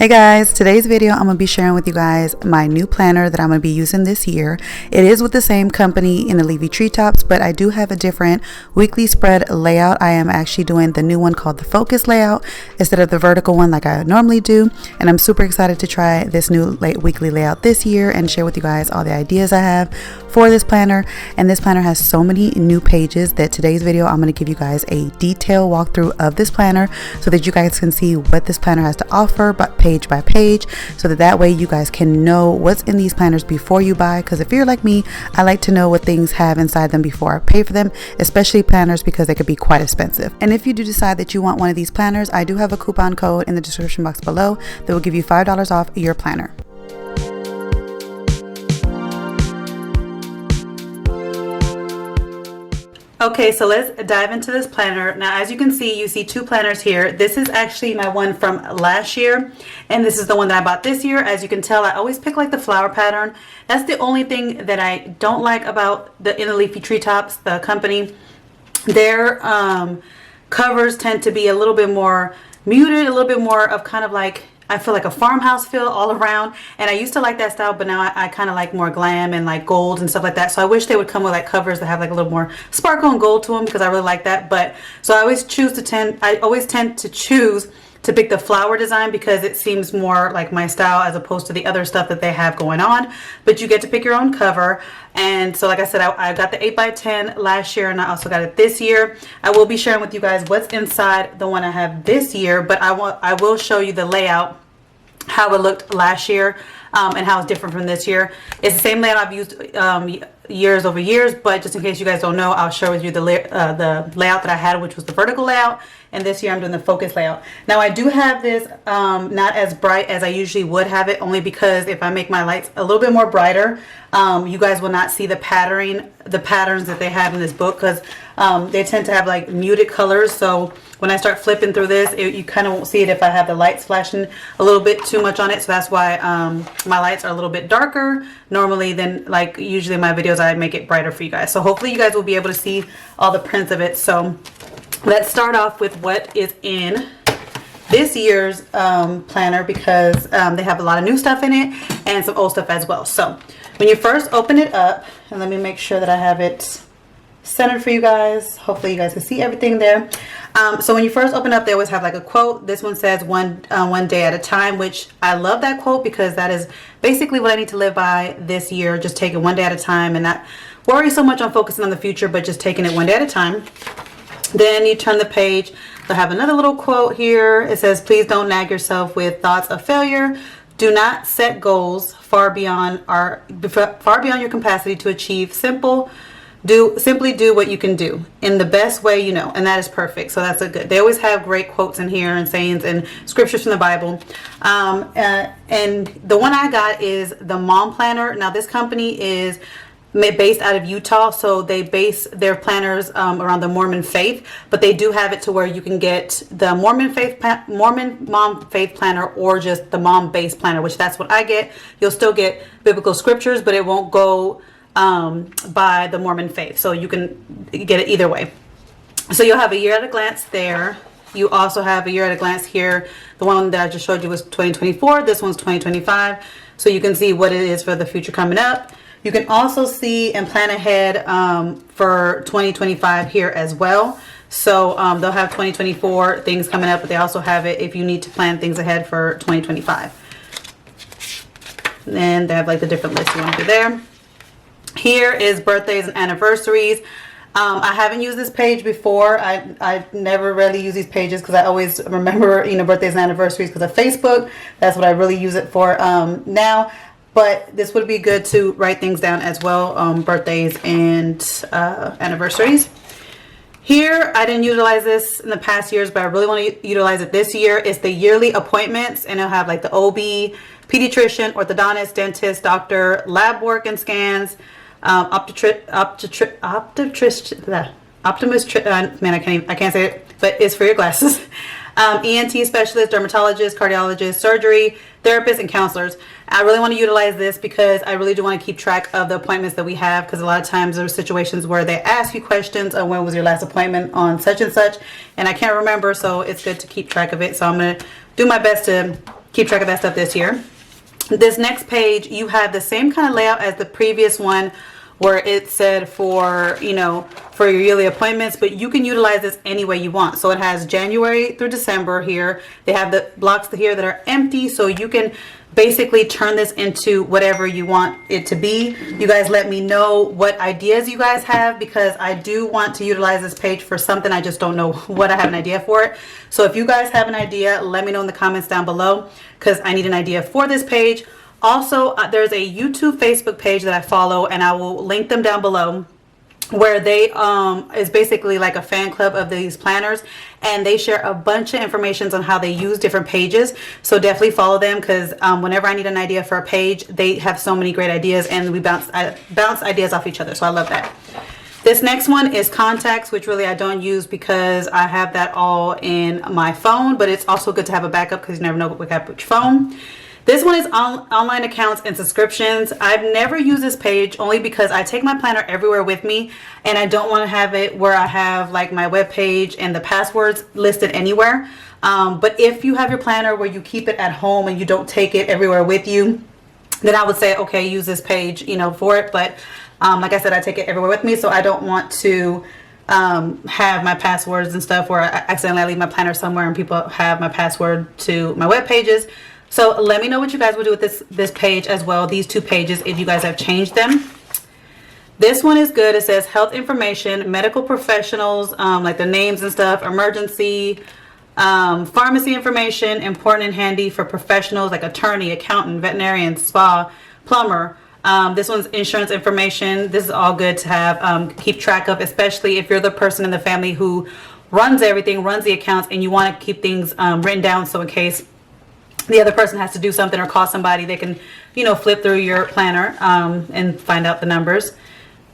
Hey guys, today's video I'm going to be sharing with you guys my new planner that I'm going to be using this year. It is with the same company in the Leafy Treetops, but I do have a different weekly spread layout. I am actually doing the new one called the Focus layout instead of the vertical one like I normally do, and I'm super excited to try this new weekly layout this year and share with you guys all the ideas I have for this planner. And this planner has so many new pages that today's video I'm going to give you guys a detailed walkthrough of this planner so that you guys can see what this planner has to offer, but page by page, so that way you guys can know what's in these planners before you buy. Because if you're like me, I like to know what things have inside them before I pay for them, especially planners, because they could be quite expensive. And if you do decide that you want one of these planners, I do have a coupon code in the description box below that will give you $5 off your planner. Okay, so let's dive into this planner. Now, as you can see, you see two planners here. This is actually my one from last year, and this is the one that I bought this year. As you can tell, I always pick like the flower pattern. That's the only thing that I don't like about the Leafy Treetops, the company. Their covers tend to be a little bit more muted, a little bit more of kind of like, I feel like a farmhouse feel all around, and I used to like that style, but now I kind of like more glam and like gold and stuff like that. So I wish they would come with like covers that have like a little more sparkle and gold to them, because I really like that. But so I always tend to choose to pick the flower design because it seems more like my style as opposed to the other stuff that they have going on. But you get to pick your own cover. And so like I said, I got the 8x10 last year, and I also got it this year. I will be sharing with you guys what's inside the one I have this year, but I will show you the layout, how it looked last year, and how it's different from this year. It's the same layout I've used years over years, but just in case you guys don't know, I'll share with you the layout that I had, which was the vertical layout, and this year I'm doing the focus layout. Now I do have this not as bright as I usually would have it, only because if I make my lights a little bit more brighter, you guys will not see the patterns that they have in this book, because they tend to have like muted colors. So when I start flipping through this, you kind of won't see it if I have the lights flashing a little bit too much on it. So that's why my lights are a little bit darker normally than like usually in my videos. I make it brighter for you guys. So hopefully you guys will be able to see all the prints of it. So let's start off with what is in this year's planner, because they have a lot of new stuff in it and some old stuff as well. So when you first open it up, and let me make sure that I have it centered for you guys. Hopefully you guys can see everything there. So when you first open up, they always have like a quote. This one says one day at a time, which I love that quote, because that is basically what I need to live by this year. Just take it one day at a time and not worry so much on focusing on the future, but just taking it one day at a time. Then you turn the page. They'll have another little quote here. It says, please don't nag yourself with thoughts of failure. Do not set goals far beyond your capacity to achieve. Simply do what you can do in the best way you know, and that is perfect. So that's a good. They always have great quotes in here and sayings and scriptures from the Bible. And the one I got is the Mom Planner. Now this company is based out of Utah, so they base their planners around the Mormon faith, but they do have it to where you can get the Mormon Mom Faith Planner, or just the Mom Based Planner, which that's what I get. You'll still get biblical scriptures, but it won't go by the Mormon faith, so you can get it either way. So you'll have a year at a glance there. You also have a year at a glance here. The one that I just showed you was 2024. This one's 2025, so you can see what it is for the future coming up. You can also see and plan ahead for 2025 here as well. So they'll have 2024 things coming up, but they also have it if you need to plan things ahead for 2025. And they have like the different lists you want to do there. Here is birthdays and anniversaries. I haven't used this page before. I never really use these pages because I always remember, birthdays and anniversaries because of Facebook. That's what I really use it for now. But this would be good to write things down as well, birthdays and anniversaries. Here, I didn't utilize this in the past years, but I really want to utilize it this year. It's the yearly appointments, and it'll have like the OB, pediatrician, orthodontist, dentist, doctor, lab work and scans, optimist, man, I can't say it, but it's for your glasses. ENT specialist, dermatologist, cardiologist, surgery, therapists, and counselors. I really want to utilize this because I really do want to keep track of the appointments that we have, because a lot of times there are situations where they ask you questions on when was your last appointment on such and such, and I can't remember, so it's good to keep track of it. So I'm going to do my best to keep track of that stuff this year. This next page, you have the same kind of layout as the previous one, where it said for, you know, for your yearly appointments, but you can utilize this any way you want. So it has January through December here. They have the blocks here that are empty, so you can basically turn this into whatever you want it to be. You guys let me know what ideas you guys have, because I do want to utilize this page for something. I just don't know what I have an idea for it. So if you guys have an idea, let me know in the comments down below, because I need an idea for this page. Also, there's a YouTube, Facebook page that I follow, and I will link them down below, where they is basically like a fan club of these planners, and they share a bunch of information on how they use different pages. So definitely follow them, because whenever I need an idea for a page, they have so many great ideas, and we bounce ideas off each other. So I love that. This next one is contacts, which really I don't use because I have that all in my phone, but it's also good to have a backup because you never know what happened with your phone. This one is online accounts and subscriptions. I've never used this page only because I take my planner everywhere with me, and I don't want to have it where I have like my web page and the passwords listed anywhere. But if you have your planner where you keep it at home and you don't take it everywhere with you, then I would say, okay, use this page, you know, for it. But like I said, I take it everywhere with me, so I don't want to have my passwords and stuff where I accidentally leave my planner somewhere and people have my password to my web pages. So let me know what you guys would do with this page as well, these two pages, if you guys have changed them. This one is good. It says health information, medical professionals, like their names and stuff, emergency, pharmacy information, important and handy for professionals like attorney, accountant, veterinarian, spa, plumber. This one's insurance information. This is all good to have, keep track of, especially if you're the person in the family who runs everything, runs the accounts, and you want to keep things written down, so in case the other person has to do something or call somebody, they can, you know, flip through your planner and find out the numbers.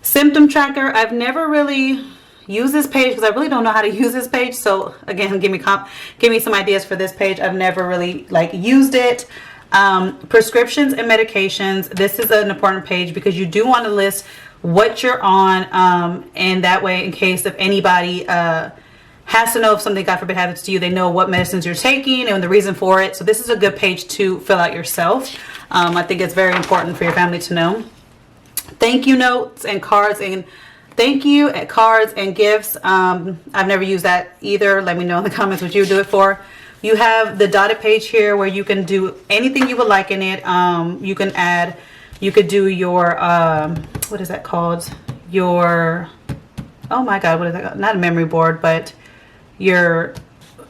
Symptom tracker. I've never really used this page because I really don't know how to use this page. So again, give me some ideas for this page. I've never really like used it. Prescriptions and medications. This is an important page because you do want to list what you're on, and that way, in case if anybody has to know if something, God forbid, happens to you, they know what medicines you're taking and the reason for it. So this is a good page to fill out yourself. I think it's very important for your family to know. Thank you notes and cards, and thank you at cards and gifts. I've never used that either. Let me know in the comments what you do it for. You have the dotted page here where you can do anything you would like in it. You can add, you could do your, what is that called? Your, oh my God, what is that called? Not a memory board, but your,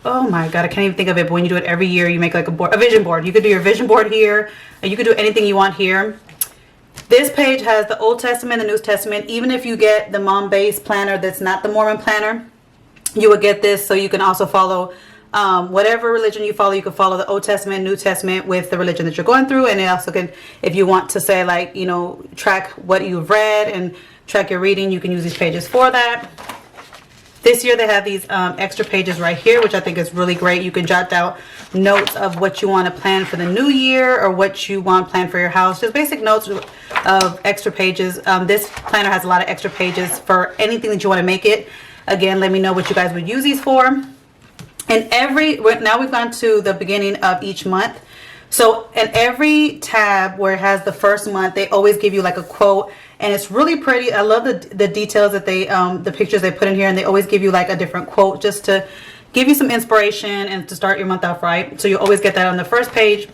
oh my God, I can't even think of it, but when you do it every year, you make like a vision board. You could do your vision board here, and you could do anything you want here. This page has the Old Testament, the New Testament. Even if you get the mom-based planner that's not the Mormon planner, you would get this, so you can also follow whatever religion you follow. You can follow the Old Testament, New Testament with the religion that you're going through, and it also can, if you want to say like, you know, track what you've read and track your reading, you can use these pages for that. This year they have these extra pages right here, which I think is really great. You can jot down notes of what you want to plan for the new year or what you want planned for your house. Just basic notes of extra pages. This planner has a lot of extra pages for anything that you want to make it. Again, let me know what you guys would use these for. And now we've gone to the beginning of each month. So in every tab where it has the first month, they always give you like a quote, and it's really pretty. I love the details that they, the pictures they put in here, and they always give you like a different quote just to give you some inspiration and to start your month off right. So you always get that on the first page.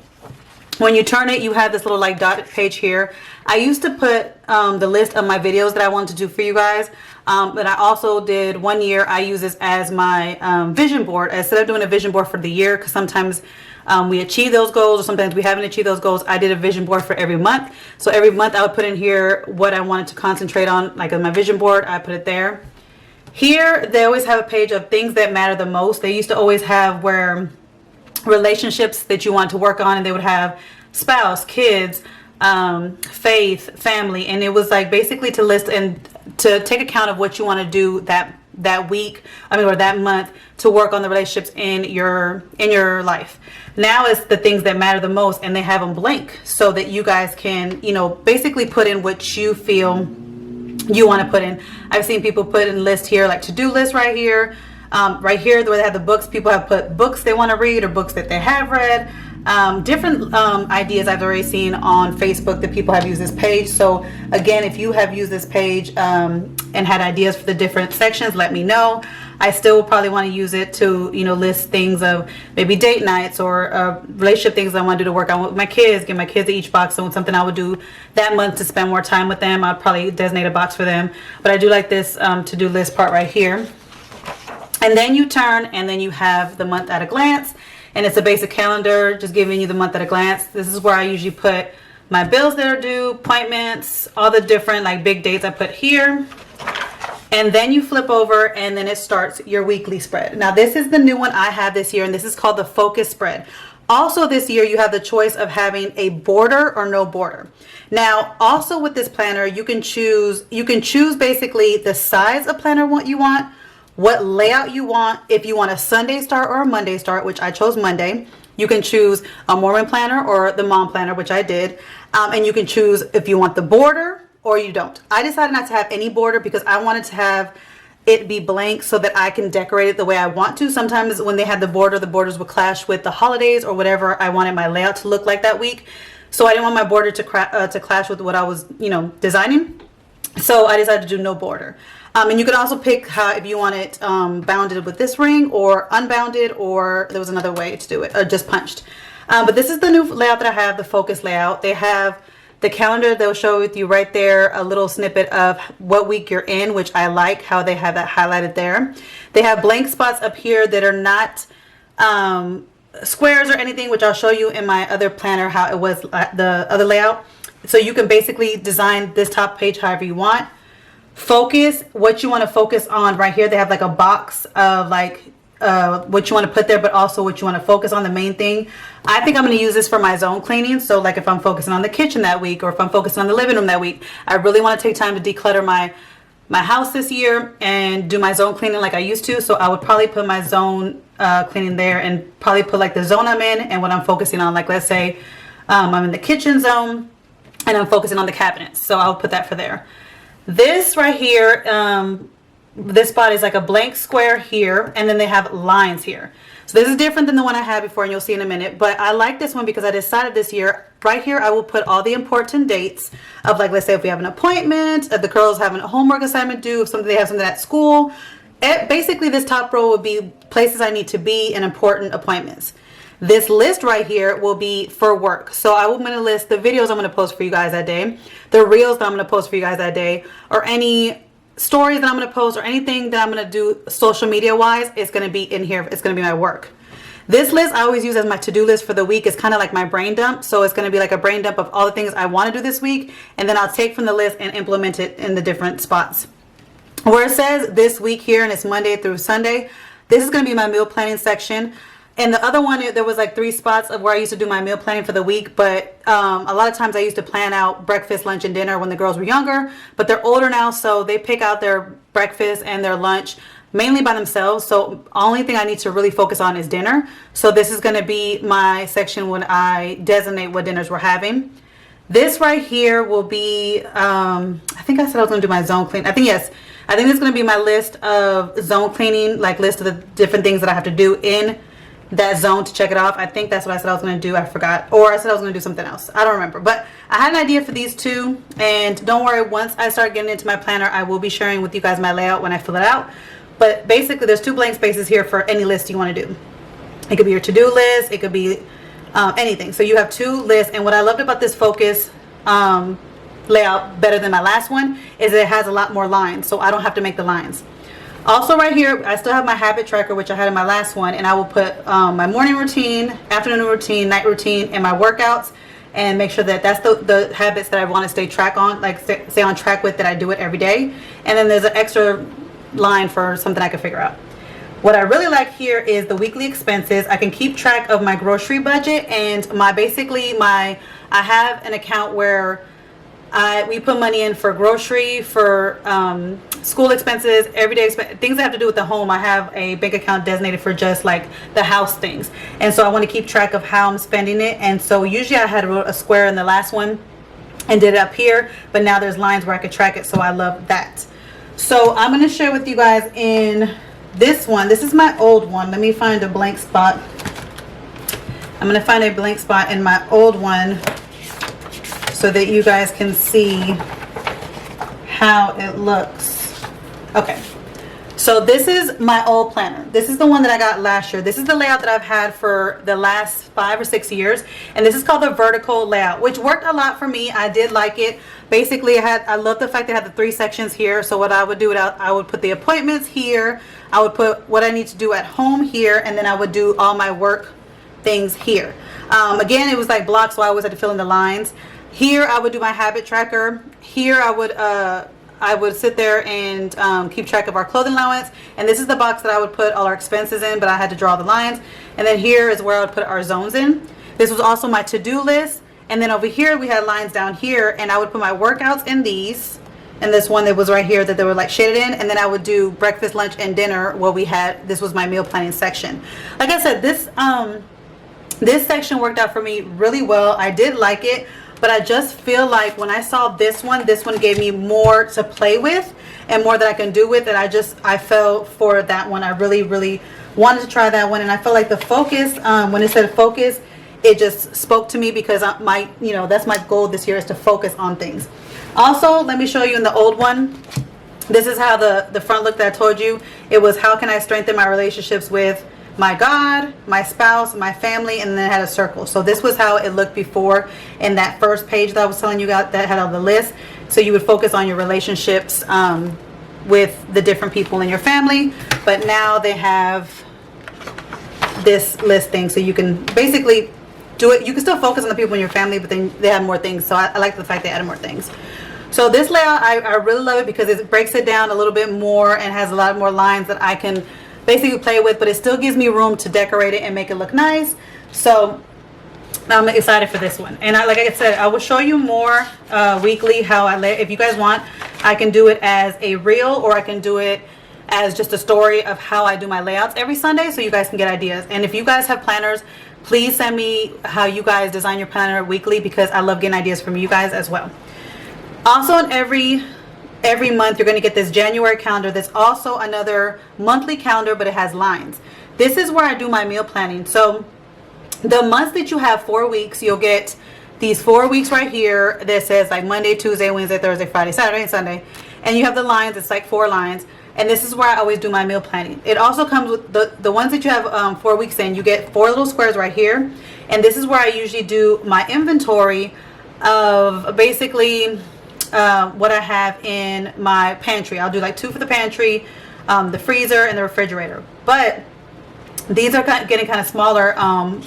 When you turn it, you have this little like dotted page here. I used to put the list of my videos that I wanted to do for you guys. But I also did one year, I use this as my vision board. Instead of doing a vision board for the year, because sometimes we achieve those goals or sometimes we haven't achieved those goals, I did a vision board for every month. So every month I would put in here what I wanted to concentrate on, like on my vision board, I put it there. Here, they always have a page of things that matter the most. They used to always have where relationships that you want to work on, and they would have spouse, kids, faith, family, and it was like basically to list and to take account of what you want to do that week, or that month, to work on the relationships in your life. Now it's the things that matter the most, and they have them blank so that you guys can, you know, basically put in what you feel you want to put in. I've seen people put in lists here, like to-do list right here. Right here where they have the books, people have put books they want to read or books that they have read. different ideas I've already seen on Facebook that people have used this page. So again, if you have used this page and had ideas for the different sections, let me know. I still probably want to use it to, you know, list things of maybe date nights or relationship things I want to do to work on with my kids, give my kids each box. So something I would do that month to spend more time with them, I'd probably designate a box for them. But I do like this to-do list part right here. And then you turn and then you have the month at a glance. And it's a basic calendar, just giving you the month at a glance. This is where I usually put my bills that are due, appointments, all the different like big dates I put here. And then you flip over and then it starts your weekly spread. Now this is the new one I have this year, and this is called the focus spread. Also this year you have the choice of having a border or no border. Now also with this planner you can choose basically the size of planner you want, what layout you want, if you want a Sunday start or a Monday start, which I chose Monday. You can choose a Mormon planner or the mom planner, which I did. And you can choose if you want the border or you don't. I decided not to have any border because I wanted to have it be blank so that I can decorate it the way I want to. Sometimes when they had the borders would clash with the holidays or whatever I wanted my layout to look like that week. So I didn't want my border to clash with what I was, you know, designing. So I decided to do no border. And you can also pick how, if you want it bounded with this ring or unbounded, or there was another way to do it, or just punched. But this is the new layout that I have, the focus layout. They have the calendar. They'll show with you right there a little snippet of what week you're in, which I like how they have that highlighted there. They have blank spots up here that are not squares or anything, which I'll show you in my other planner how it was the other layout. So you can basically design this top page however you want. Focus what you want to focus on right here. They have like a box of like what you want to put there, but also what you want to focus on, the main thing. I think I'm going to use this for my zone cleaning. So like if I'm focusing on the kitchen that week, or if I'm focusing on the living room that week, I really want to take time to declutter my house this year and do my zone cleaning like I used to. So I would probably put my zone cleaning there, and probably put like the zone I'm in and what I'm focusing on. Like let's say I'm in the kitchen zone and I'm focusing on the cabinets, so I'll put that for there. This right here, this spot is like a blank square here, and then they have lines here. So this is different than the one I had before, and you'll see in a minute. But I like this one because I decided this year, right here, I will put all the important dates of, like, let's say if we have an appointment, if the girls have a homework assignment due, if they have something at school. Basically, this top row would be places I need to be and important appointments. This list right here will be for work. So I'm going to list the videos I'm going to post for you guys that day, the reels that I'm going to post for you guys that day, or any stories that I'm going to post, or anything that I'm going to do social media wise. It's going to be in here. It's going to be my work. This list I always use as my to-do list for the week. It's kind of like my brain dump. So it's going to be like a brain dump of all the things I want to do this week, and then I'll take from the list and implement it in the different spots. Where it says this week here, and it's Monday through Sunday, this is going to be my meal planning section. And the other one, there was like 3 spots of where I used to do my meal planning for the week. But a lot of times I used to plan out breakfast, lunch, and dinner when the girls were younger. But they're older now, so they pick out their breakfast and their lunch mainly by themselves. So only thing I need to really focus on is dinner. So this is going to be my section when I designate what dinners we're having. This right here will be, I think I said I was going to do my zone clean. I think yes. I think this is going to be my list of zone cleaning, like list of the different things that I have to do in that zone to check it off. I think that's what I said I was going to do. I forgot. Or I said I was going to do something else. I don't remember. But I had an idea for these two. And don't worry, once I start getting into my planner, I will be sharing with you guys my layout when I fill it out. But basically, there's 2 blank spaces here for any list you want to do. It could be your to-do list. It could be anything. So you have 2 lists. And what I loved about this focus layout better than my last one is that it has a lot more lines. So I don't have to make the lines. Also right here, I still have my habit tracker, which I had in my last one, and I will put my morning routine, afternoon routine, night routine, and my workouts, and make sure that that's the habits that I want to stay on track with, that I do it every day. And then there's an extra line for something I can figure out. What I really like here is the weekly expenses. I can keep track of my grocery budget, and I have an account where we put money in for grocery, for school expenses, everyday things that have to do with the home. I have a bank account designated for just like the house things, and so I want to keep track of how I'm spending it. And so usually I had a square in the last one and did it up here, but now there's lines where I could track it, so I love that. So I'm going to share with you guys in this one. This is my old one. Let me find a blank spot. I'm going to find a blank spot in my old one so that you guys can see how it looks. Okay. So this is my old planner. This is the one that I got last year. This is the layout that I've had for the last 5 or 6 years. And this is called the vertical layout, which worked a lot for me. I did like it. Basically, I love the fact that I had the 3 sections here. So what I would do, I would put the appointments here. I would put what I need to do at home here. And then I would do all my work things here. Again, it was like blocks, so I always had to fill in the lines. Here, I would do my habit tracker. Here, I would sit there and keep track of our clothing allowance. And this is the box that I would put all our expenses in, but I had to draw the lines. And then here is where I would put our zones in. This was also my to-do list. And then over here, we had lines down here, and I would put my workouts in these. And this one that was right here that they were like shaded in. And then I would do breakfast, lunch, and dinner where this was my meal planning section. Like I said, this section worked out for me really well. I did like it. But I just feel like when I saw this one gave me more to play with and more that I can do with it. I fell for that one. I really, really wanted to try that one. And I felt like the focus, when it said focus, it just spoke to me because that's my goal this year is to focus on things. Also, let me show you in the old one. This is how the front looked that I told you. It was how can I strengthen my relationships with my God, my spouse, my family, and then it had a circle. So this was how it looked before in that first page that I was telling you about that had all the list. So you would focus on your relationships with the different people in your family. But now they have this list thing. So you can basically do it. You can still focus on the people in your family, but then they have more things. So I like the fact they added more things. So this layout, I really love it because it breaks it down a little bit more and has a lot more lines that I can basically play with, but it still gives me room to decorate it and make it look nice. So I'm excited for this one. And like I said, I will show you more weekly how I lay. If you guys want, I can do it as a reel, or I can do it as just a story of how I do my layouts every Sunday, so you guys can get ideas. And if you guys have planners, please send me how you guys design your planner weekly, because I love getting ideas from you guys as well. Also, in every month you're going to get this January calendar. That's also another monthly calendar, but it has lines. This is where I do my meal planning. So the months that you have 4 weeks, you'll get these 4 weeks right here that says like Monday, Tuesday, Wednesday, Thursday, Friday, Saturday, and Sunday. And you have the lines. It's like 4 lines. And this is where I always do my meal planning. It also comes with the ones that you have 4 weeks in. You get 4 little squares right here. And this is where I usually do my inventory of basically what I have in my pantry. I'll do like 2 for the pantry, the freezer, and the refrigerator. But these are getting kind of smaller,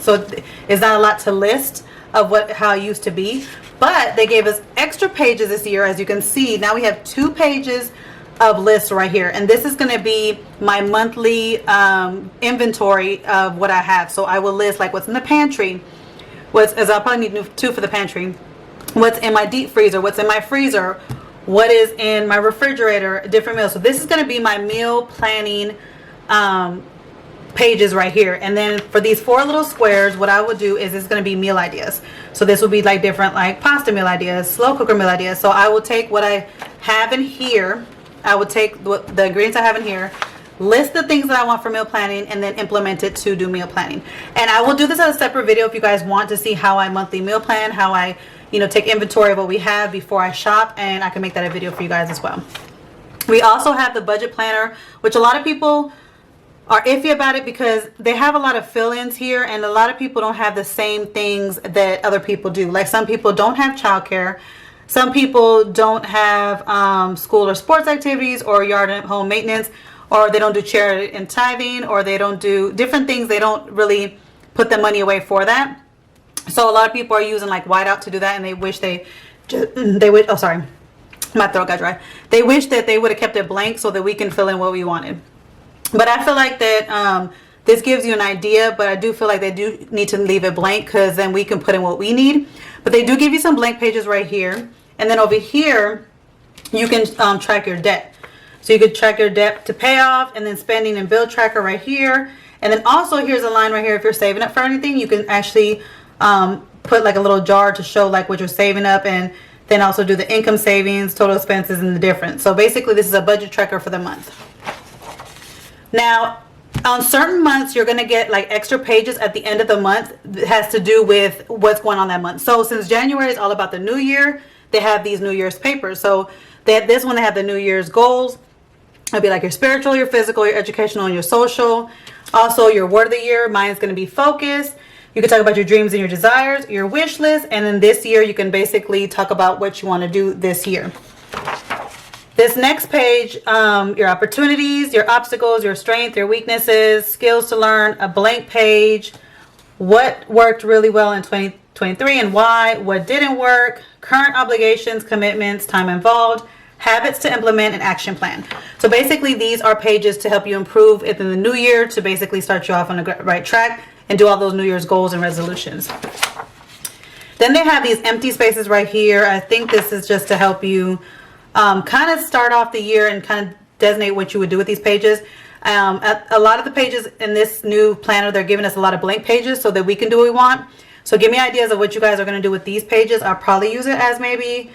so it's not a lot to list of how it used to be. But they gave us extra pages this year. As you can see, now we have 2 pages of lists right here, and this is going to be my monthly inventory of what I have. So I will list like what's in the pantry, as I'll probably need 2 for the pantry, what's in my deep freezer, what's in my freezer, what is in my refrigerator, different meals. So this is going to be my meal planning pages right here. And then for these 4 little squares, what I would do is it's going to be meal ideas. So this will be like different like pasta meal ideas, slow cooker meal ideas. So I will take what I have in here. I would take the ingredients I have in here, list the things that I want for meal planning, and then implement it to do meal planning. And I will do this as a separate video if you guys want to see how I monthly meal plan, how I take inventory of what we have before I shop, and I can make that a video for you guys as well. We also have the budget planner, which a lot of people are iffy about it because they have a lot of fill-ins here, and a lot of people don't have the same things that other people do. Like some people don't have childcare, some people don't have school or sports activities, or yard and home maintenance, or they don't do charity and tithing, or they don't do different things. They don't really put the money away for that. So a lot of people are using like whiteout to do that, and they wish oh sorry, my throat got dry. They wish that they would have kept it blank so that we can fill in what we wanted. But I feel like that this gives you an idea, but I do feel like they do need to leave it blank, because then we can put in what we need. But they do give you some blank pages right here. And then over here, you can track your debt. So you could track your debt to pay off, and then spending and bill tracker right here. And then also here's a line right here. If you're saving up for anything, you can actually put like a little jar to show like what you're saving up, and then also do the income savings, total expenses, and the difference. So basically this is a budget tracker for the month. Now On certain months, you're going to get like extra pages at the end of the month that has to do with what's going on that month. So since January is all about the new year, they have these New Year's papers. So they have this one, they have the New Year's goals. It'll be like your spiritual, your physical, your educational, and your social. Also, your word of the year. Mine is going to be focus. You can talk about your dreams and your desires, your wish list. And then this year, you can basically talk about what you want to do this year. This next page, your opportunities, your obstacles, your strength, your weaknesses, skills to learn, a blank page, what worked really well in 2023 and why, what didn't work, current obligations, commitments, time involved, habits to implement, and action plan. So basically these are pages to help you improve in the new year, to basically start you off on the right track and do all those New Year's goals and resolutions. Then they have these empty spaces right here. I think this is just to help you kind of start off the year and kind of designate what you would do with these pages. A lot of the pages in this new planner, they're giving us a lot of blank pages so that we can do what we want. So give me ideas of what you guys are going to do with these pages. I'll probably use it as maybe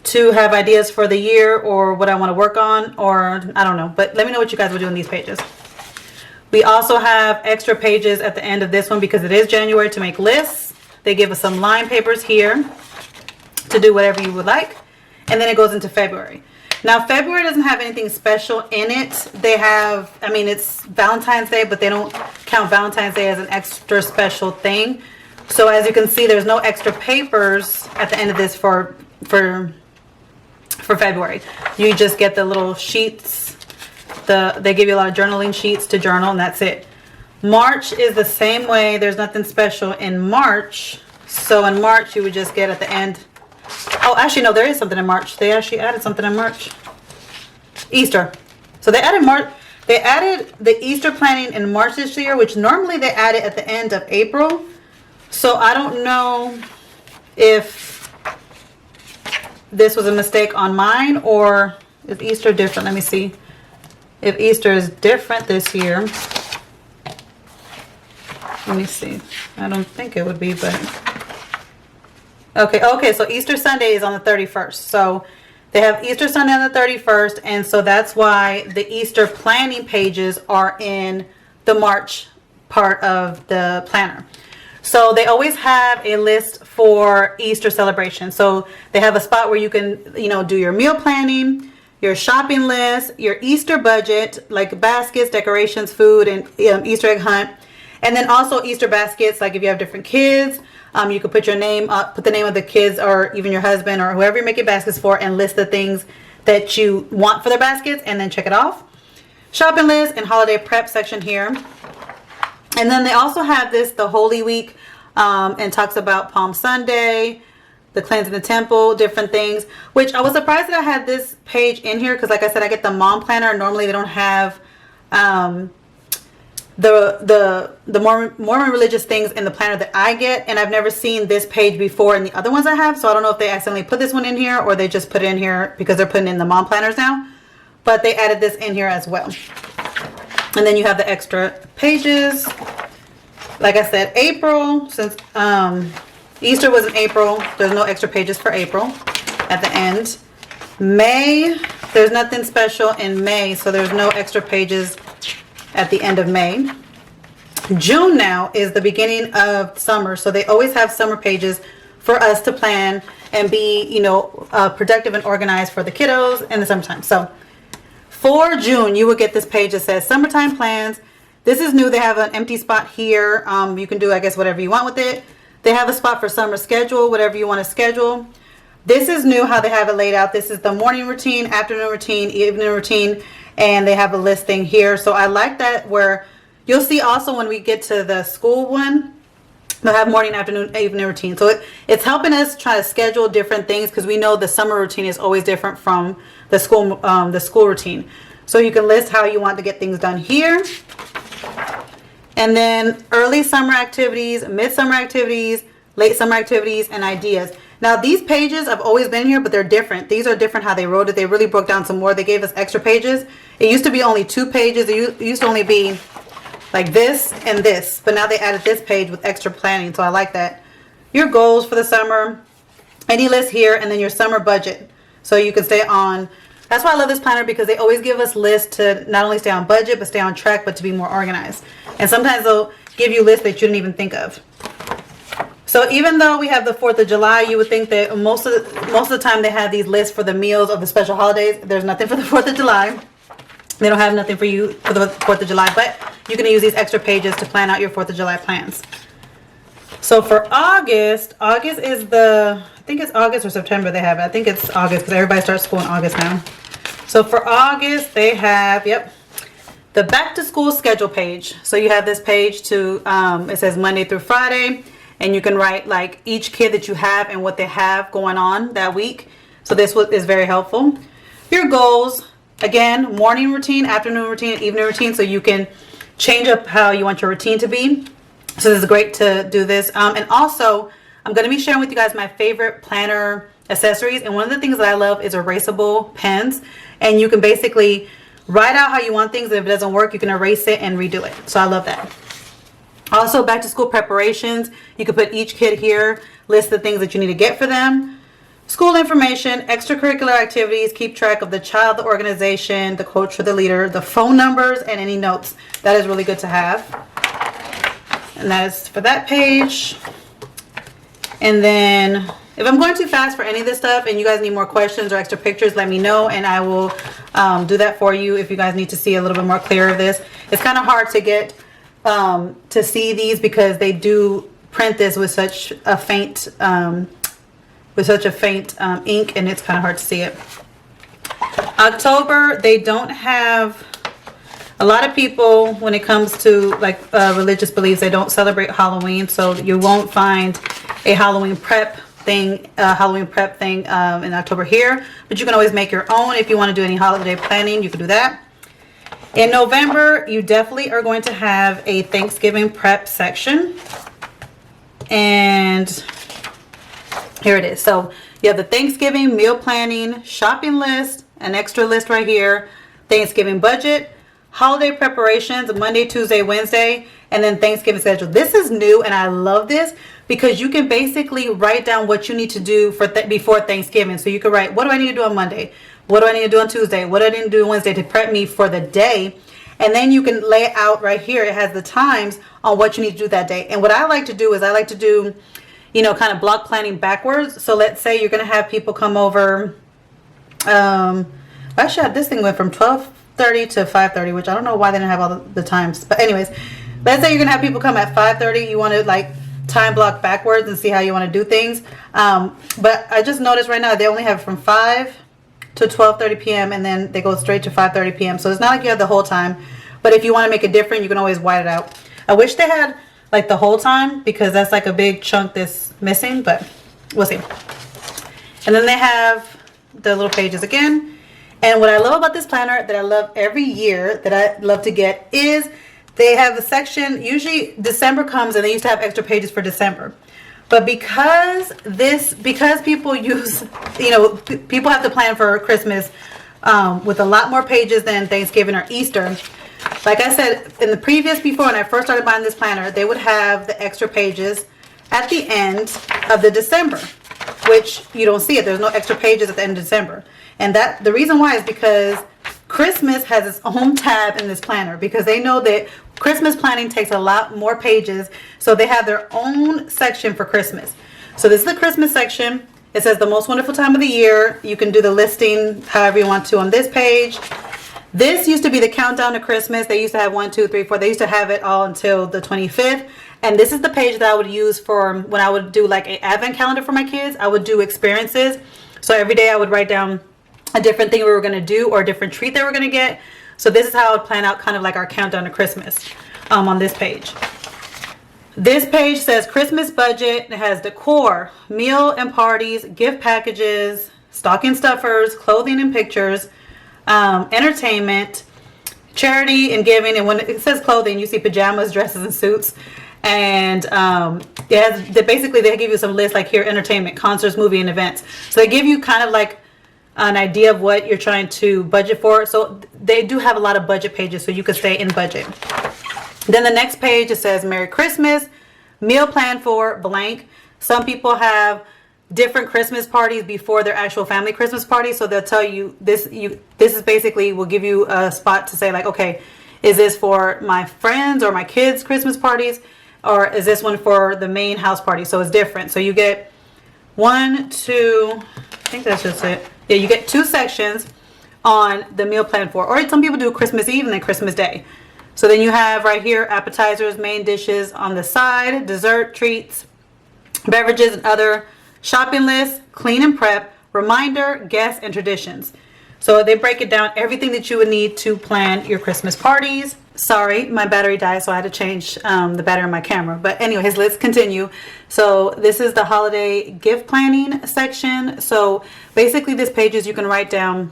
to have ideas for the year or what I want to work on, or I don't know. But let me know what you guys will do in these pages. We also have extra pages at the end of this one because it is January to make lists. They give us some line papers here to do whatever you would like. And then it goes into February. Now, February doesn't have anything special in it. They have, I mean, it's Valentine's Day, but they don't count Valentine's Day as an extra special thing. So as you can see, there's no extra papers at the end of this for February. You just get the little sheets. They give you a lot of journaling sheets to journal, and that's it. March is the same way. There's nothing special in March. So in March, you would just get at the end. Oh, actually, no, there is something in March. They actually added something in March. Easter. So they added March. They added the Easter planning in March this year, which normally they add it at the end of April. So I don't know if this was a mistake on mine, or is Easter different? Let me see if Easter is different this year. Let me see. I don't think it would be, but okay, so Easter Sunday is on the 31st. So they have Easter Sunday on the 31st, and so that's why the Easter planning pages are in the March part of the planner. So they always have a list for Easter celebration. So they have a spot where you can, do your meal planning, your shopping list, your Easter budget, like baskets, decorations, food, and Easter egg hunt. And then also Easter baskets, like if you have different kids, you could put your name up, put the name of the kids or even your husband or whoever you're making baskets for, and list the things that you want for their baskets and then check it off. Shopping list and holiday prep section here. And then they also have this, the Holy Week, and talks about Palm Sunday, the cleansing the temple, different things, which I was surprised that I had this page in here because, like I said, I get the mom planner. Normally they don't have the Mormon religious things in the planner that I get, and I've never seen this page before in the other ones I have, so I don't know if they accidentally put this one in here or they just put it in here because they're putting in the mom planners now, but they added this in here as well. And then you have the extra pages. Like I said, April, since Easter was in April, there's no extra pages for April at the end. May, there's nothing special in May, so there's no extra pages at the end of May. June now is the beginning of summer, so they always have summer pages for us to plan and be, productive and organized for the kiddos in the summertime. So for June, you will get this page that says summertime plans. This is new. They have an empty spot here. You can do, I guess, whatever you want with it. They have a spot for summer schedule, whatever you want to schedule. This is new, how they have it laid out. This is the morning routine, afternoon routine, evening routine, and they have a listing here. So I like that, where you'll see also when we get to the school one, they'll have morning, afternoon, evening routine. So it's helping us try to schedule different things because we know the summer routine is always different from the school routine. So you can list how you want to get things done here. And then early summer activities, midsummer activities, late summer activities, and ideas. Now these pages have always been here, but they're different. These are different how they wrote it. They really broke down some more. They gave us extra pages. It used to be only 2 pages. It used to only be like this and this, but now they added this page with extra planning, so I like that. Your goals for the summer, any list here, and then your summer budget. So you can stay on That's why I love this planner, because they always give us lists to not only stay on budget, but stay on track, but to be more organized. And sometimes they'll give you lists that you didn't even think of. So even though we have the 4th of July, you would think that most of the time they have these lists for the meals of the special holidays. There's nothing for the 4th of July. They don't have nothing for you for the 4th of July, but you can use these extra pages to plan out your 4th of July plans. So for August is I think it's August or September they have it. I think it's August because everybody starts school in August now. So for August, they have, the back to school schedule page. So you have this page to, it says Monday through Friday, and you can write like each kid that you have and what they have going on that week. So this is very helpful. Your goals, again, morning routine, afternoon routine, evening routine, so you can change up how you want your routine to be. So this is great to do this. And also, I'm going to be sharing with you guys my favorite planner accessories. And one of the things that I love is erasable pens. And you can basically write out how you want things. If it doesn't work, you can erase it and redo it. So I love that. Also, back to school preparations. You can put each kid here, list the things that you need to get for them. School information, extracurricular activities, keep track of the child, the organization, the coach or the leader, the phone numbers, and any notes. That is really good to have. And that is for that page. And then if I'm going too fast for any of this stuff and you guys need more questions or extra pictures, let me know and I will do that for you if you guys need to see a little bit more clear of this. It's kind of hard to get to see these because they do print this with such a faint ink, and it's kind of hard to see it. October, they don't have, a lot of people when it comes to like religious beliefs, they don't celebrate Halloween, so you won't find a Halloween prep thing in October here, but you can always make your own. If you want to do any holiday planning, you can do that. In November, you definitely are going to have a Thanksgiving prep section, and here it is. So you have the Thanksgiving meal planning, shopping list, an extra list right here, Thanksgiving budget, holiday preparations, Monday, Tuesday, Wednesday, and then Thanksgiving schedule. This is new and I love this because you can basically write down what you need to do for before Thanksgiving. So you can write, what do I need to do on Monday? What do I need to do on Tuesday? What do I need to do on Wednesday to prep me for the day? And then you can lay out right here. It has the times on what you need to do that day. And what I like to do is I like to do, you know, kind of block planning backwards. So let's say you're going to have people come over. Actually, this thing went from 12:30 to 5:30, which I don't know why they didn't have all the times. But anyways, let's say you're going to have people come at 5:30. You want to like time block backwards and see how you want to do things. But I just noticed right now they only have from 5 to 12:30 p.m. and then they go straight to 5:30 p.m. So it's not like you have the whole time. But if you want to make it different, you can always white it out. I wish they had like the whole time because that's like a big chunk that's missing, but we'll see. And then they have the little pages again. And what I love about this planner that I love every year that I love to get is they have a section, usually December comes and they used to have extra pages for December. But because people use, you know, people have to plan for Christmas with a lot more pages than Thanksgiving or Easter. Like I said, in the previous, before when I first started buying this planner, they would have the extra pages at the end of the December, which you don't see it. There's no extra pages at the end of December. And that the reason why is because Christmas has its own tab in this planner because they know that Christmas planning takes a lot more pages. So they have their own section for Christmas. So this is the Christmas section. It says the most wonderful time of the year. You can do the listing however you want to on this page. This used to be the countdown to Christmas. They used to have 1, 2, 3, 4. They used to have it all until the 25th. And this is the page that I would use for when I would do like an advent calendar for my kids. I would do experiences. So every day I would write down a different thing we were going to do or a different treat they were going to get. So this is how I would plan out kind of like our countdown to Christmas on this page. This page says Christmas budget. It has decor, meal and parties, gift packages, stocking stuffers, clothing and pictures, entertainment, charity and giving. And when it says clothing, you see pajamas, dresses, and suits. And basically they give you some lists like here, entertainment, concerts, movie, and events. So they give you kind of like an idea of what you're trying to budget for. So they do have a lot of budget pages so you can stay in budget. Then the next page, it says Merry Christmas, meal plan for blank. Some people have different Christmas parties before their actual family Christmas party. So they'll tell you this. This is basically will give you a spot to say like, okay, is this for my friends or my kids' Christmas parties, or is this one for the main house party? So it's different. So you get 1, 2, I think that's just it. Yeah, you get 2 sections on the meal plan for, or some people do Christmas Eve and then Christmas Day. So then you have right here appetizers, main dishes on the side, dessert, treats, beverages, and other shopping lists, clean and prep, reminder, guests, and traditions. So they break it down, everything that you would need to plan your Christmas parties. Sorry, my battery died, so I had to change the battery on my camera. But anyways, let's continue. So this is the holiday gift planning section. So basically this page is you can write down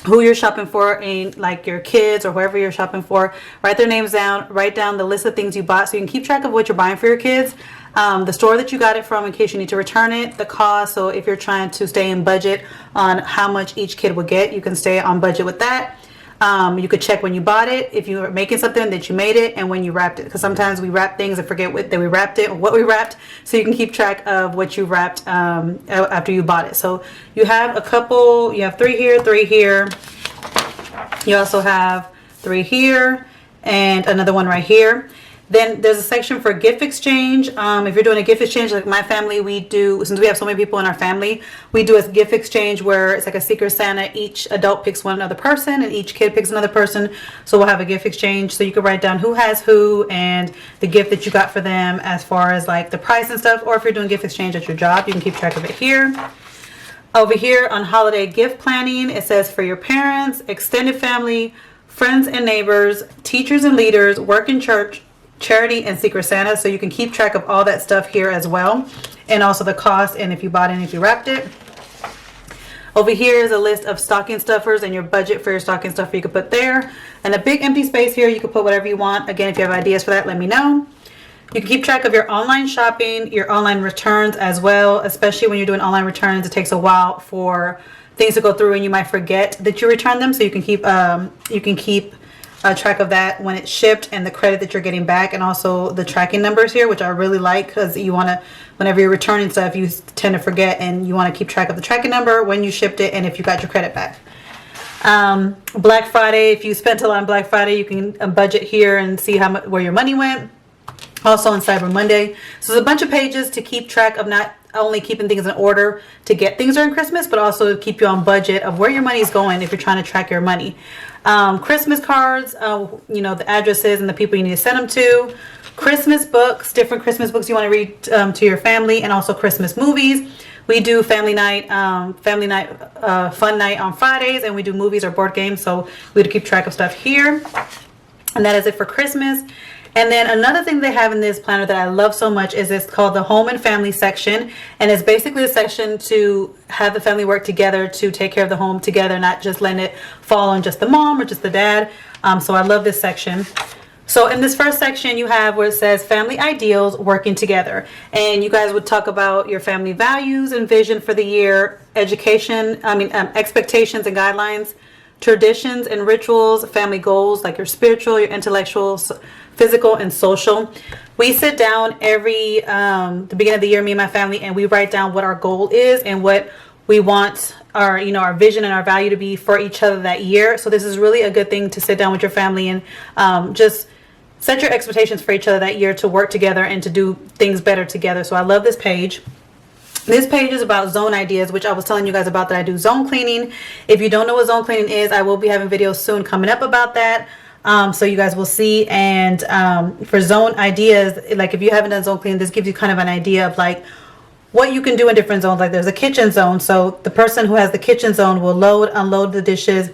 who you're shopping for, and like your kids or whoever you're shopping for, write their names down, write down the list of things you bought so you can keep track of what you're buying for your kids, the store that you got it from in case you need to return it, the cost. So if you're trying to stay in budget on how much each kid would get, you can stay on budget with that. You could check when you bought it, if you were making something, that you made it, and when you wrapped it, because sometimes we wrap things and forget that we wrapped it or what we wrapped. So you can keep track of what you wrapped after you bought it. So you have a couple, you have 3 here, 3 here. You also have 3 here and another one right here. Then there's a section for gift exchange. If you're doing a gift exchange, like my family, we do, since we have so many people in our family, we do a gift exchange where it's like a Secret Santa. Each adult picks one other person and each kid picks another person. So we'll have a gift exchange. So you can write down who has who and the gift that you got for them as far as like the price and stuff. Or if you're doing gift exchange at your job, you can keep track of it here. Over here on holiday gift planning, it says for your parents, extended family, friends and neighbors, teachers and leaders, work in church, charity, and Secret Santa. So you can keep track of all that stuff here as well, and also the cost and if you bought it and if you wrapped it. Over here is a list of stocking stuffers and your budget for your stocking stuffer you could put there, and a big empty space here. You can put whatever you want. Again, if you have ideas for that, let me know. You can keep track of your online shopping, your online returns as well, especially when you're doing online returns. It takes a while for things to go through and you might forget that you returned them. So you can keep track of that when it's shipped and the credit that you're getting back, and also the tracking numbers here, which I really like, because you want to, whenever you're returning stuff, you tend to forget, and you want to keep track of the tracking number, when you shipped it, and if you got your credit back. Black Friday, if you spent a lot on Black Friday, you can budget here and see how much, where your money went. Also on Cyber Monday. So there's a bunch of pages to keep track of, not only keeping things in order to get things during Christmas, but also to keep you on budget of where your money is going if you're trying to track your money. Christmas cards, you know, the addresses and the people you need to send them to. Christmas books, different Christmas books you want to read to your family, and also Christmas movies. We do family night, fun night on Fridays, and we do movies or board games. So we have to keep track of stuff here. And that is it for Christmas. And then another thing they have in this planner that I love so much is it's called the home and family section. And it's basically a section to have the family work together to take care of the home together, not just letting it fall on just the mom or just the dad. So I love this section. So in this first section, you have where it says family ideals, working together. And you guys would talk about your family values and vision for the year, expectations and guidelines, traditions and rituals, family goals like your spiritual, your intellectual, physical, and social. We sit down every the beginning of the year, me and my family, and we write down what our goal is and what we want our, you know, our vision and our value to be for each other that year. So this is really a good thing to sit down with your family and just set your expectations for each other that year to work together and to do things better together. So I love this page. This page is about zone ideas, which I was telling you guys about, that I do zone cleaning. If you don't know what zone cleaning is, I will be having videos soon coming up about that. So you guys will see. And for zone ideas, like if you haven't done zone cleaning, this gives you kind of an idea of like what you can do in different zones. Like there's a kitchen zone. So the person who has the kitchen zone will load, unload the dishes,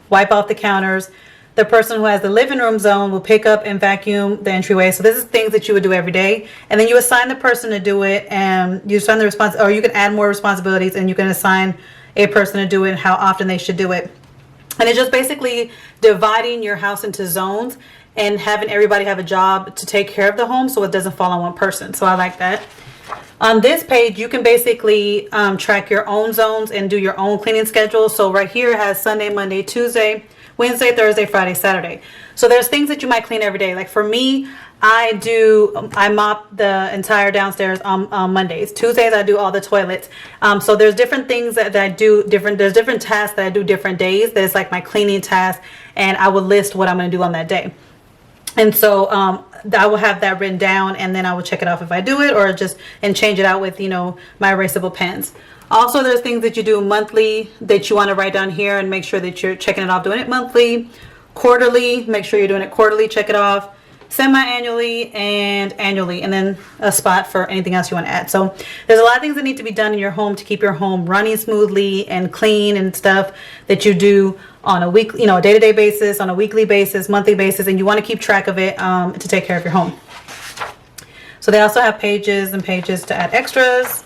wipe off the counters. The person who has the living room zone will pick up and vacuum the entryway. So this is things that you would do every day. And then you assign the person to do it, and you assign the or you can add more responsibilities, and you can assign a person to do it and how often they should do it. And it's just basically dividing your house into zones and having everybody have a job to take care of the home so it doesn't fall on one person. So I like that. On this page, you can basically track your own zones and do your own cleaning schedule. So right here it has Sunday, Monday, Tuesday, Wednesday, Thursday, Friday, Saturday. So there's things that you might clean every day. Like for me, I mop the entire downstairs on Mondays. Tuesdays I do all the toilets. So there's different things that I do there's different tasks that I do different days. There's like my cleaning task, and I will list what I'm going to do on that day. And so I will have that written down, and then I will check it off if I do it, or just and change it out with, you know, my erasable pens. Also, there's things that you do monthly that you want to write down here and make sure that you're checking it off, doing it monthly. Quarterly, make sure you're doing it quarterly, check it off. Semi-annually and annually, and then a spot for anything else you want to add. So there's a lot of things that need to be done in your home to keep your home running smoothly and clean, and stuff that you do on a weekly, you know, a day-to-day basis, on a weekly basis, monthly basis, and you want to keep track of it to take care of your home. So they also have pages and pages to add extras.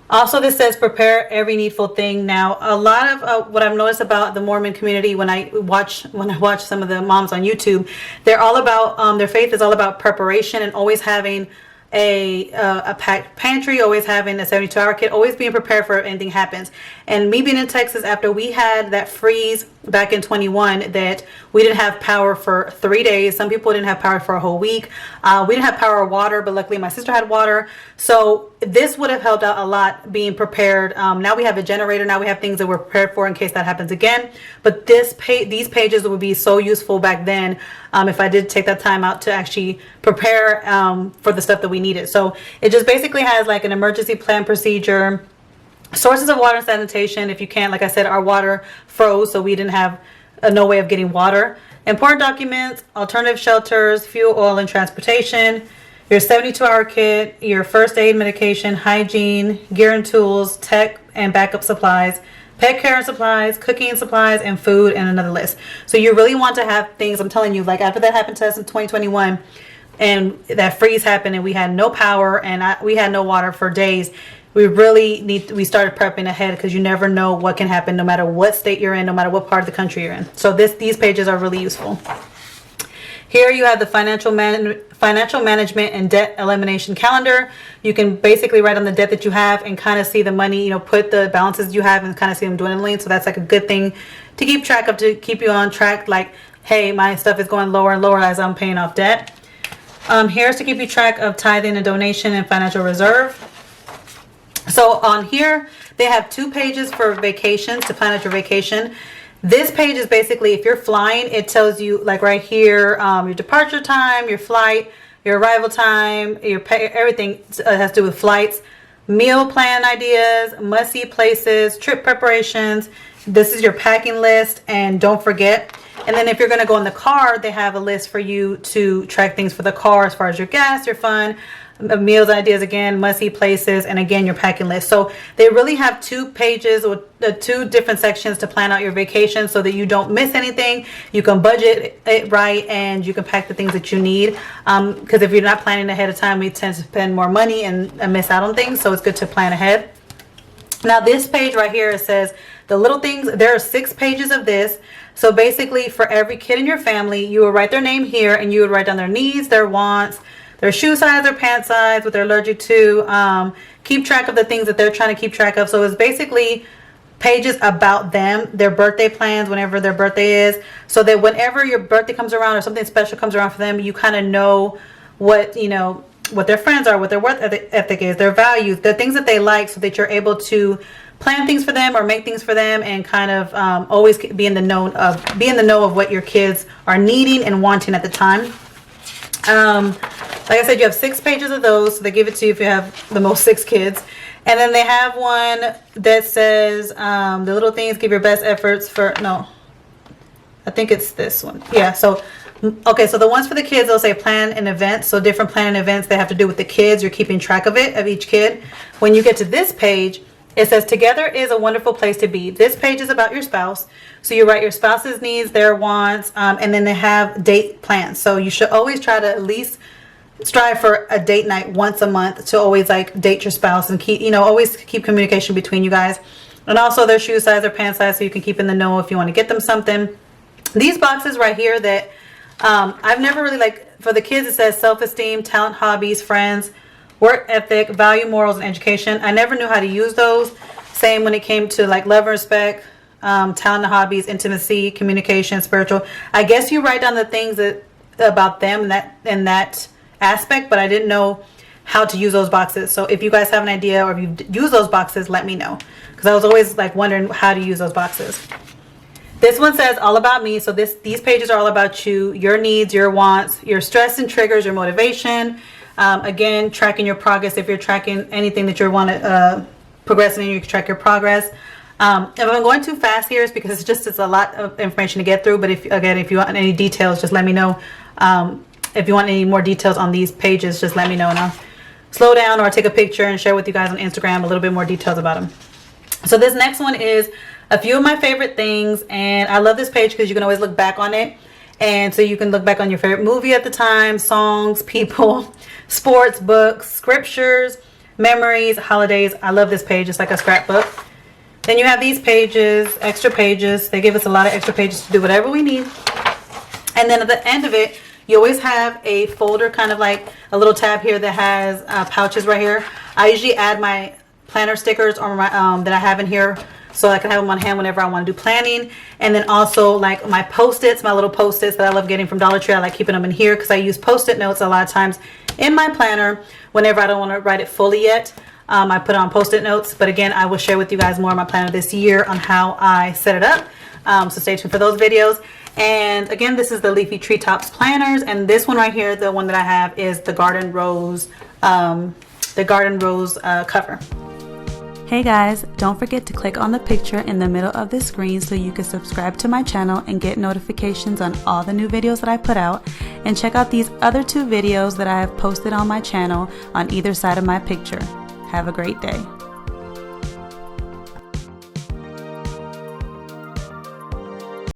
Also, this says prepare every needful thing. Now, a lot of what I've noticed about the Mormon community when I watch some of the moms on YouTube, they're all about their faith is all about preparation and always having a packed pantry, always having a 72-hour kit, always being prepared for if anything happens. And me being in Texas, after we had that freeze back in 21 that we didn't have power for 3 days, some people didn't have power for a whole week. We didn't have power or water, but luckily my sister had water. So this would have helped out a lot being prepared. Now we have a generator. Now we have things that we're prepared for in case that happens again. But these pages would be so useful back then if I did take that time out to actually prepare for the stuff that we needed. So it just basically has like an emergency plan procedure, sources of water and sanitation. If you can't, like I said, our water froze, so we didn't have no way of getting water. Important documents, alternative shelters, fuel, oil, and transportation. Your 72-hour kit, your first aid, medication, hygiene, gear and tools, tech and backup supplies, pet care and supplies, cooking supplies, and food, and another list. So you really want to have things, I'm telling you, like after that happened to us in 2021, and that freeze happened and we had no power and we had no water for days, we started prepping ahead, because you never know what can happen no matter what state you're in, no matter what part of the country you're in. So these pages are really useful. Here you have the financial management and debt elimination calendar. You can basically write on the debt that you have and kind of see the money, you know, put the balances you have and kind of see them dwindling. So that's like a good thing to keep track of, to keep you on track. Like, hey, my stuff is going lower and lower as I'm paying off debt. Here's to keep you track of tithing and donation and financial reserve. So on here, they have 2 pages for vacations, to plan out your vacation. This page is basically, if you're flying, it tells you, like right here, your departure time, your flight, your arrival time, everything has to do with flights, meal plan ideas, must-see places, trip preparations. This is your packing list, and don't forget. And then if you're going to go in the car, they have a list for you to track things for the car as far as your gas, your fun, meals ideas, again, must-see places, and again your packing list. So they really have 2 pages or 2 different sections to plan out your vacation, so that you don't miss anything. You can budget it right, and you can pack the things that you need, because if you're not planning ahead of time, we tend to spend more money and miss out on things. So it's good to plan ahead. Now this page right here, it says the little things. There are 6 pages of this. So basically, for every kid in your family, you will write their name here, and you would write down their needs, their wants, their shoe size, their pant size, what they're allergic to, keep track of the things that they're trying to keep track of. So it's basically pages about them, their birthday plans, whenever their birthday is, so that whenever your birthday comes around or something special comes around for them, you kind of know what, you know, what their friends are, what their work ethic is, their values, the things that they like, so that you're able to plan things for them or make things for them, and kind of always be in the know of what your kids are needing and wanting at the time. Like I said, you have 6 pages of those, so they give it to you if you have the most 6 kids. And then they have one that says the little things, give your best efforts for, no, I think it's this one. Yeah, so okay, so the ones for the kids, they'll say plan an event. So different plan events they have to do with the kids. You're keeping track of it, of each kid. When you get to this page, it says together is a wonderful place to be. This page is about your spouse. So you write your spouse's needs, their wants, and then they have date plans. So you should always try to at least strive for a date night once a month, to always like date your spouse and keep, you know, always keep communication between you guys. And also their shoe size, their pant size, so you can keep in the know if you want to get them something. These boxes right here that I've never really, like, for the kids it says self-esteem, talent, hobbies, friends, work ethic, value, morals, and education. I never knew how to use those. Same when it came to like love and respect, talent and hobbies, intimacy, communication, spiritual. I guess you write down the things that about them, and that aspect, but I didn't know how to use those boxes. So if you guys have an idea or if you've used those boxes, let me know, because I was always like wondering how to use those boxes. This one says all about me. So these pages are all about you, your needs, your wants, your stress and triggers, your motivation. Again, tracking your progress. If you're tracking anything that you want to progress in, you can track your progress. If I'm going too fast here, it's because it's a lot of information to get through. But if you want any details, just let me know. If you want any more details on these pages, just let me know, and I'll slow down or take a picture and share with you guys on Instagram a little bit more details about them. So this next one is a few of my favorite things, and I love this page because you can always look back on it. And so you can look back on your favorite movie at the time, songs, people, sports, books, scriptures, memories, holidays. I love this page. It's like a scrapbook. Then you have these pages, extra pages. They give us a lot of extra pages to do whatever we need. And then at the end of it, you always have a folder, kind of like a little tab here that has pouches right here. I usually add my planner stickers or my that I have in here, so I can have them on hand whenever I want to do planning. And then also like my post-its, my little post-its that I love getting from Dollar Tree. I like keeping them in here because I use post-it notes a lot of times in my planner whenever I don't want to write it fully yet. I put on post-it notes, but again, I will share with you guys more of my planner this year on how I set it up. So stay tuned for those videos. And again, this is the Leafy Treetops planners, and this one right here, the one that I have, is the Garden Rose cover. Hey guys, don't forget to click on the picture in the middle of the screen so you can subscribe to my channel and get notifications on all the new videos that I put out, and check out these other 2 videos that I have posted on my channel on either side of my picture. Have a great day.